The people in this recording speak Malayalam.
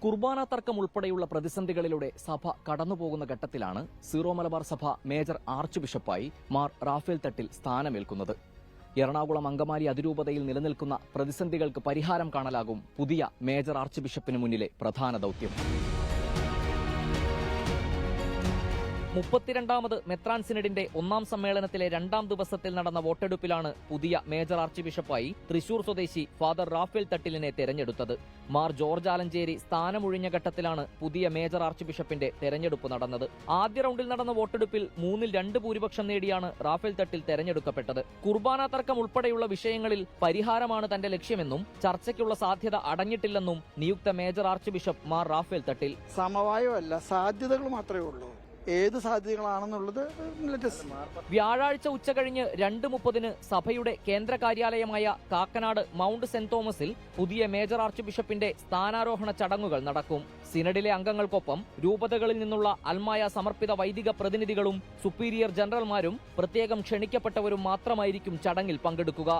കുർബാന തർക്കം ഉൾപ്പെടെയുള്ള പ്രതിസന്ധികളിലൂടെ സഭ കടന്നുപോകുന്ന ഘട്ടത്തിലാണ് സീറോ മലബാർ സഭ മേജർ ആർച്ച് ബിഷപ്പായി മാർ റാഫേൽ തട്ടിൽ സ്ഥാനമേൽക്കുന്നത്. എറണാകുളം അങ്കമാലി അതിരൂപതയിൽ നിലനിൽക്കുന്ന പ്രതിസന്ധികൾക്ക് പരിഹാരം കാണലാകും പുതിയ മേജർ ആർച്ച് ബിഷപ്പിന് മുന്നിലെ പ്രധാന ദൌത്യം. 32ാമത് മെത്രാൻ സിനഡിന്റെ ഒന്നാം സമ്മേളനത്തിലെ 2ാം ദിവസത്തിൽ നടന്ന വോട്ടെടുപ്പിലാണ് പുതിയ മേജർ ആർച്ച് ബിഷപ്പായി തൃശൂർ സ്വദേശി ഫാദർ റാഫേൽ തട്ടിലിനെ തെരഞ്ഞെടുത്തത്. മാർ ജോർജ് ആലഞ്ചേരി സ്ഥാനമൊഴിഞ്ഞ ഘട്ടത്തിലാണ് പുതിയ മേജർ ആർച്ച് ബിഷപ്പിന്റെ തെരഞ്ഞെടുപ്പ് നടന്നത്. ആദ്യ റൌണ്ടിൽ നടന്ന വോട്ടെടുപ്പിൽ 3-2 ഭൂരിപക്ഷം നേടിയാണ് റാഫേൽ തട്ടിൽ തെരഞ്ഞെടുക്കപ്പെട്ടത്. കുർബാന തർക്കം ഉൾപ്പെടെയുള്ള വിഷയങ്ങളിൽ പരിഹാരമാണ് തന്റെ ലക്ഷ്യമെന്നും ചർച്ചയ്ക്കുള്ള സാധ്യത അടഞ്ഞിട്ടില്ലെന്നും നിയുക്ത major archbishop Mar Raphael Thattil. സമവായമല്ല, സാധ്യതകൾ മാത്രമേ ഉള്ളൂ. ഏത് സാധ്യതകളാണെന്നുള്ളത് വ്യാഴാഴ്ച ഉച്ചകഴിഞ്ഞ് 2:30 സഭയുടെ കേന്ദ്ര കാര്യാലയമായ കാക്കനാട് മൗണ്ട് സെന്റ് തോമസിൽ പുതിയ മേജർ ആർച്ച് ബിഷപ്പിന്റെ സ്ഥാനാരോഹണ ചടങ്ങുകൾ നടക്കും. സിനഡിലെ അംഗങ്ങൾക്കൊപ്പം രൂപതകളിൽ നിന്നുള്ള അൽമായ സമർപ്പിത വൈദിക പ്രതിനിധികളും സുപ്പീരിയർ ജനറൽമാരും പ്രത്യേകം ക്ഷണിക്കപ്പെട്ടവരും മാത്രമായിരിക്കും ചടങ്ങിൽ പങ്കെടുക്കുക.